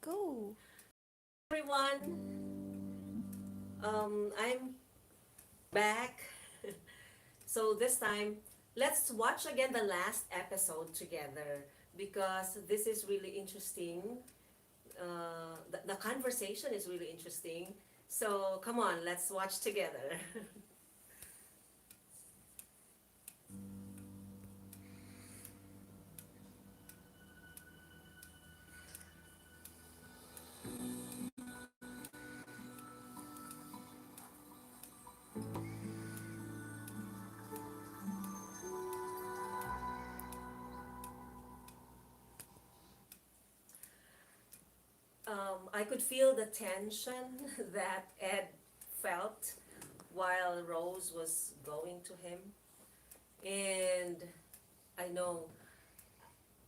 Go. Everyone. I'm back. So this time, let's watch again the last episode together because this is really interesting. The conversation is really interesting. So come on, let's watch together. I could feel the tension that Ed felt while Rose was going to him. And I know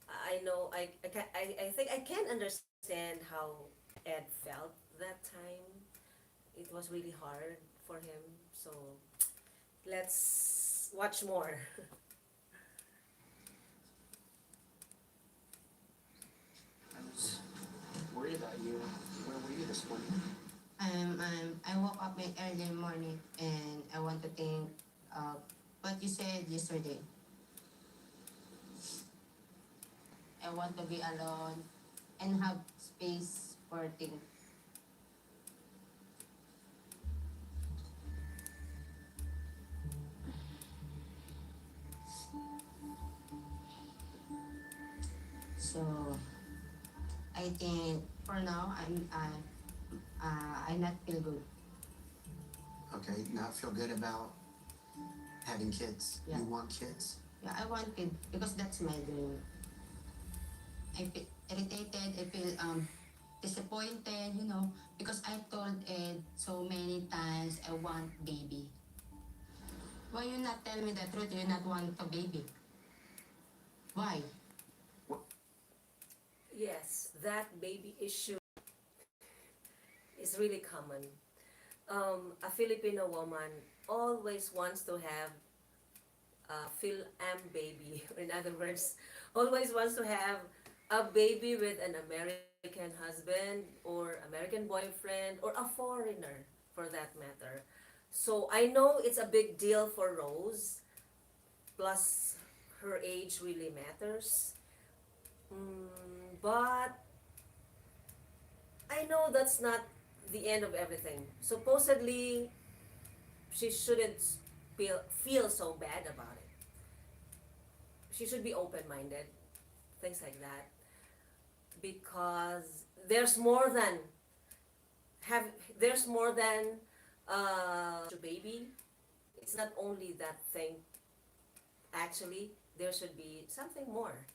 I think I can understand how Ed felt that time. It was really hard for him. So let's watch more. I was worried about you. Where were you this morning? I woke up in early morning and I want to think of what you said yesterday. I want to be alone and have space for things. So I think for now I not feel good. Okay, not feel good about having kids. Yeah. You want kids? Yeah, I want it because that's my dream. I feel irritated. I feel disappointed. Because I told Ed so many times I want baby. Why you not tell me the truth? You not want a baby? Why? What? Yes, that baby issue is really common. A Filipino woman always wants to have a Phil-Am baby. In other words, always wants to have a baby with an American husband or American boyfriend or a foreigner for that matter. So I know it's a big deal for Rose, plus her age really matters. But I know that's not the end of everything. Supposedly, she shouldn't feel so bad about it. She should be open minded, things like that. Because have there's more than baby. It's not only that thing. Actually, there should be something more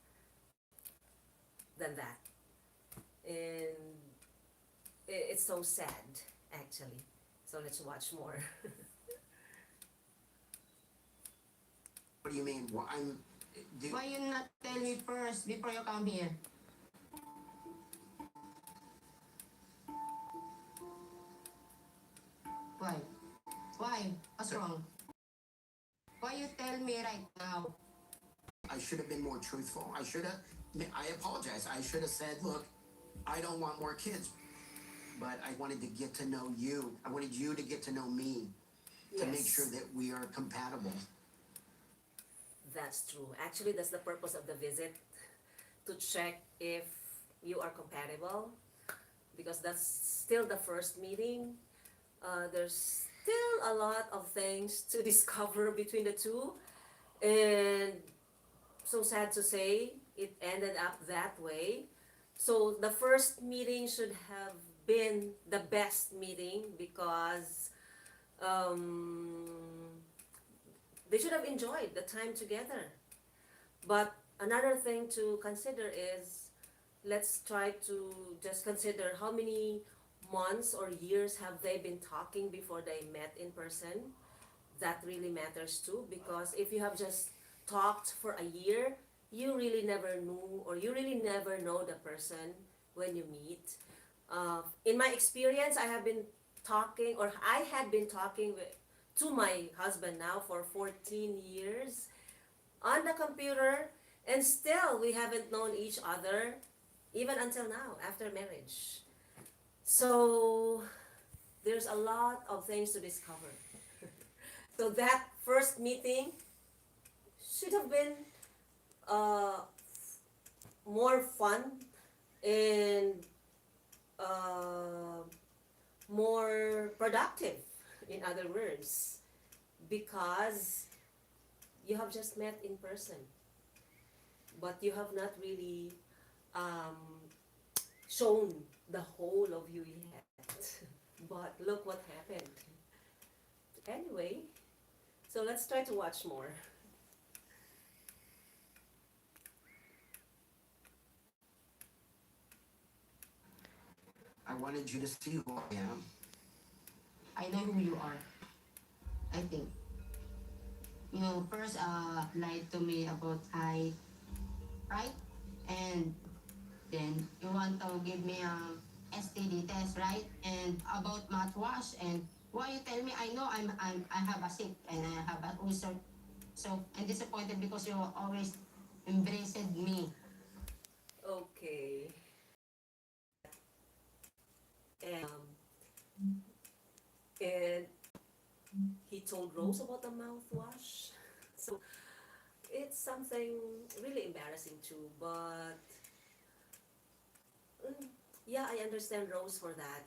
than that, and it's so sad actually. So let's watch more. What do you mean? Well, Why you not tell me first before you come here? Why? Why? What's wrong? Why you tell me right now? I should have been more truthful. I apologize. I should have said, look, I don't want more kids, but I wanted to get to know you. I wanted you to get to know me to make sure Yes, that we are compatible. that's true. Actually, that's the purpose of the visit, to check if you are compatible, because that's still the first meeting. There's still a lot of things to discover between the two, and so sad to say, it ended up that way. So the first meeting should have been the best meeting because um, they should have enjoyed the time together. But another thing to consider is, let's try to just consider how many months or years have they been talking before they met in person. That really matters too, because if you have just talked for a year, you really never knew, or you really never know the person when you meet. In my experience, I had been talking to my husband now for 14 years on the computer, and still we haven't known each other even until now, after marriage. So there's a lot of things to discover. So that first meeting should have been uh, more fun and uh, more productive, in other words, because you have just met in person, but you have not really um, shown the whole of you yet. But look what happened. Anyway, so let's try to watch more. I wanted you to see who I am. I know who you are. I think you first lied to me about height, right? And then you want to give me a STD test, right? And about mouthwash, and why you tell me I know I have a sick and I have an ulcer. So I'm disappointed because you always embraced me. Okay. And, and he told Rose about the mouthwash. So it's something really embarrassing too, but mm, yeah, I understand Rose for that.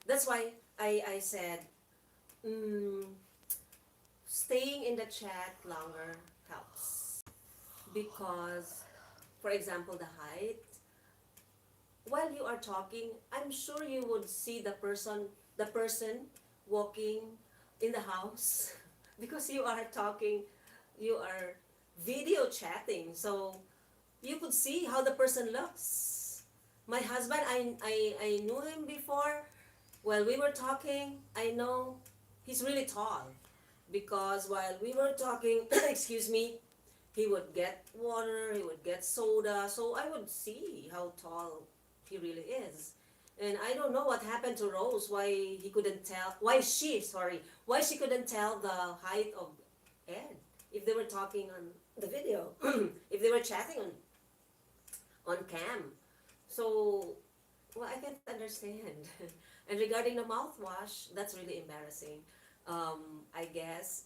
That's why I said mm, staying in the chat longer helps. Because, for example, the height, while you are talking, I'm sure you would see the person walking in the house because you are talking, you are video chatting, so you could see how the person looks. My husband, I knew him before. While we were talking, I know he's really tall because while we were talking, excuse me, he would get water, he would get soda, so I would see how tall he really is. And I don't know what happened to Rose, why he couldn't tell, why she couldn't tell the height of Ed if they were talking on the video, if they were chatting on cam. So, well, I can't understand. And regarding the mouthwash, that's really embarrassing. I guess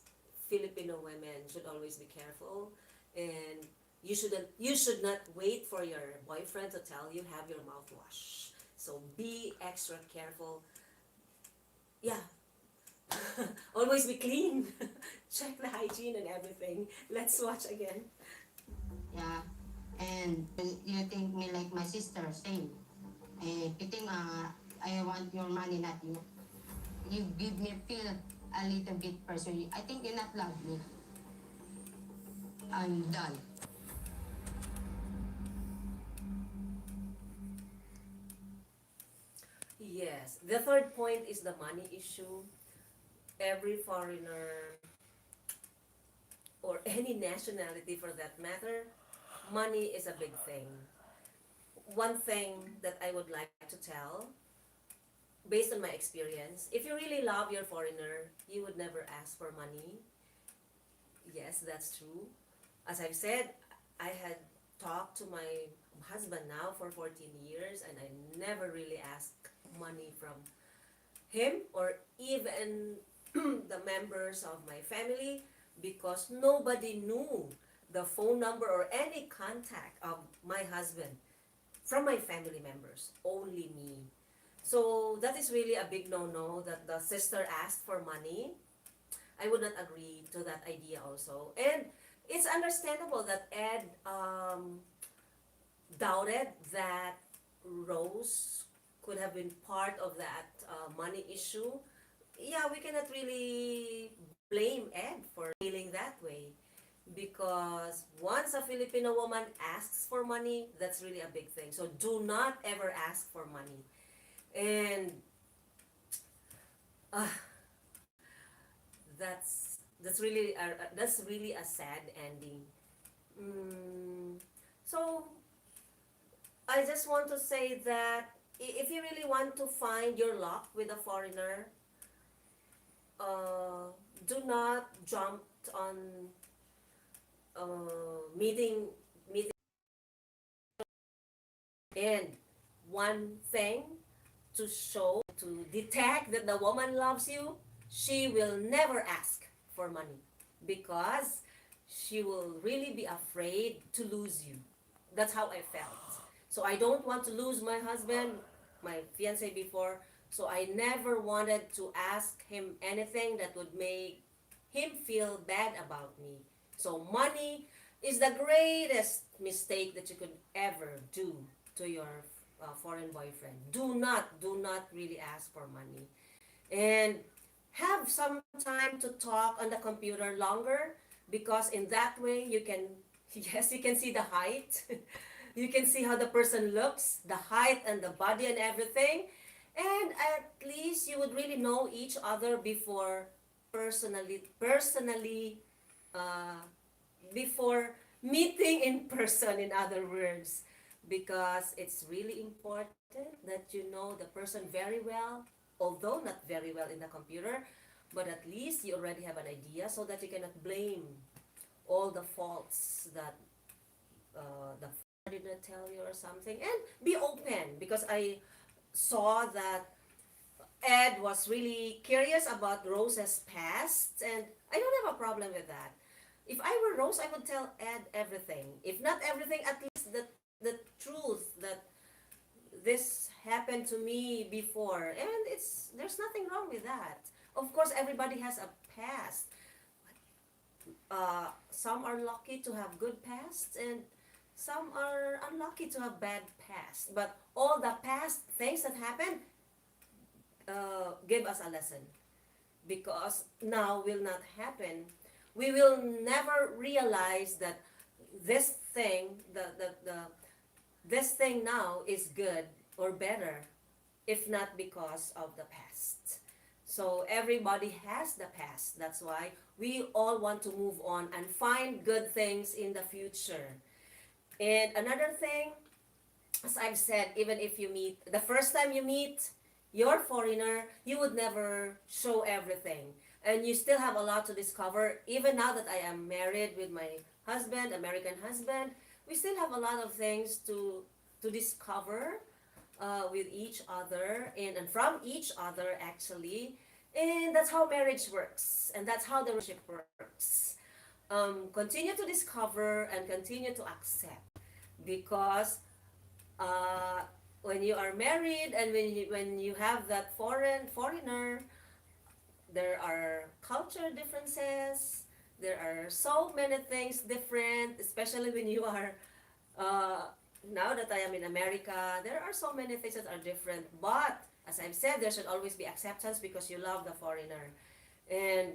Filipino women should always be careful, and you should not wait for your boyfriend to tell you have your mouthwash. So be extra careful. Yeah, always be clean. Check the hygiene and everything. Let's watch again. Yeah. And you think me like my sister, same. You think I want your money, not you. You give me feel a little bit person. I think you not love me. I'm done. Yes, the third point is the money issue. Every foreigner or any nationality for that matter, money is a big thing. One thing that I would like to tell, based on my experience, if you really love your foreigner, you would never ask for money. Yes, that's true. As I've said, I had talked to my husband now for 14 years and I never really asked money from him or even the members of my family because nobody knew the phone number or any contact of my husband from my family members, only me. So that is really a big no-no that the sister asked for money. I would not agree to that idea also. And it's understandable that Ed doubted that Rose could have been part of that money issue. Yeah, we cannot really blame Ed for feeling that way because once a Filipino woman asks for money, that's really a big thing. So do not ever ask for money. And uh, that's really a sad ending. Mm, so I just want to say that if you really want to find your luck with a foreigner, uh, do not jump on meeting and one thing to show, to detect that the woman loves you, she will never ask for money because she will really be afraid to lose you. That's how I felt. So I don't want to lose my husband, my fiance before. So I never wanted to ask him anything that would make him feel bad about me. So money is the greatest mistake that you could ever do to your foreign boyfriend. Do not really ask for money. And have some time to talk on the computer longer, because in that way you can, yes, you can see the height. You can see how the person looks, the height and the body and everything. And at least you would really know each other before personally uh, before meeting in person, in other words, because it's really important that you know the person very well, although not very well in the computer, but at least you already have an idea so that you cannot blame all the faults that the father did not tell you or something, and be open, because I saw that Ed was really curious about Rose's past, and I don't have a problem with that. If I were Rose, I would tell Ed everything. If not everything, at least the truth that this happened to me before, and it's there's nothing wrong with that. Of course, everybody has a past. Some are lucky to have good pasts, and some are unlucky to have bad past. But all the past things that happened gave us a lesson, because now will not happen. We will never realize that this thing, this thing now is good or better, if not because of the past. So everybody has the past. That's why we all want to move on and find good things in the future. And another thing, as I've said, even if you meet, the first time you meet your foreigner, you would never show everything. And you still have a lot to discover. Even now that I am married with my husband, American husband, we still have a lot of things to discover with each other, and from each other, actually. And that's how marriage works. And that's how the relationship works. Continue to discover and continue to accept, because uh, when you are married and when you have that foreigner, there are culture differences, there are so many things different, especially when you are uh, now that I am in America, there are so many things that are different. But as I've said, there should always be acceptance because you love the foreigner. And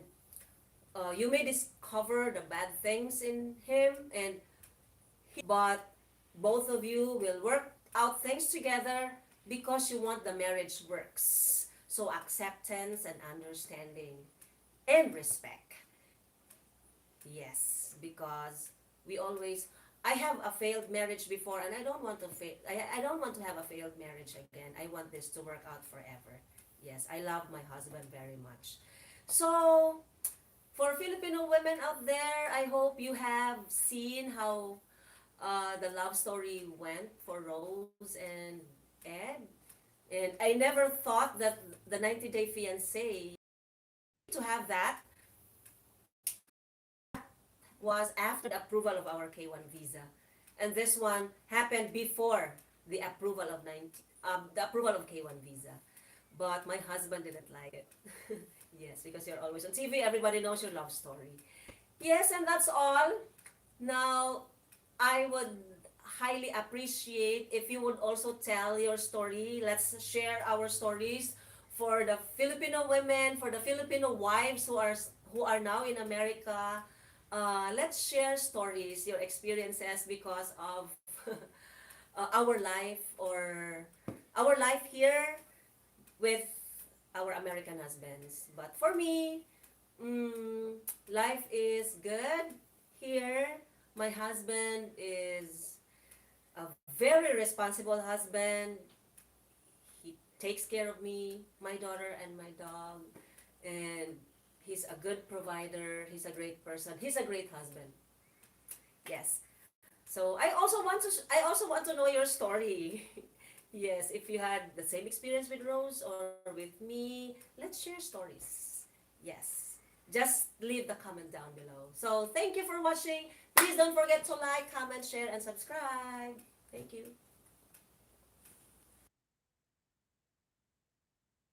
you may discover the bad things in him, and but both of you will work out things together because you want the marriage works. So acceptance and understanding and respect. Yes, because we always, I have a failed marriage before, and I don't want to fail. I don't want to have a failed marriage again. I want this to work out forever. Yes, I love my husband very much. So for Filipino women out there, I hope you have seen how the love story went for Rose and Ed. And I never thought that the 90-day fiancé to have that was after the approval of our K1 visa. And this one happened before the approval of the approval of K1 visa. But my husband didn't like it. Yes, because you're always on TV, everybody knows your love story. Yes, and that's all. Now, I would highly appreciate if you would also tell your story. Let's share our stories for the Filipino women, for the Filipino wives who are now in America. Let's share stories, your experiences because of our life, or our life here with our American husbands. But for me, life is good here. My husband is a very responsible husband. He takes care of me, my daughter, and my dog. And he's a good provider. He's a great person. He's a great husband. Yes. So I also want to know your story. Yes, if you had the same experience with Rose or with me, let's share stories. Yes. Just leave the comment down below. So, thank you for watching. Please don't forget to like, comment, share, and subscribe. Thank you.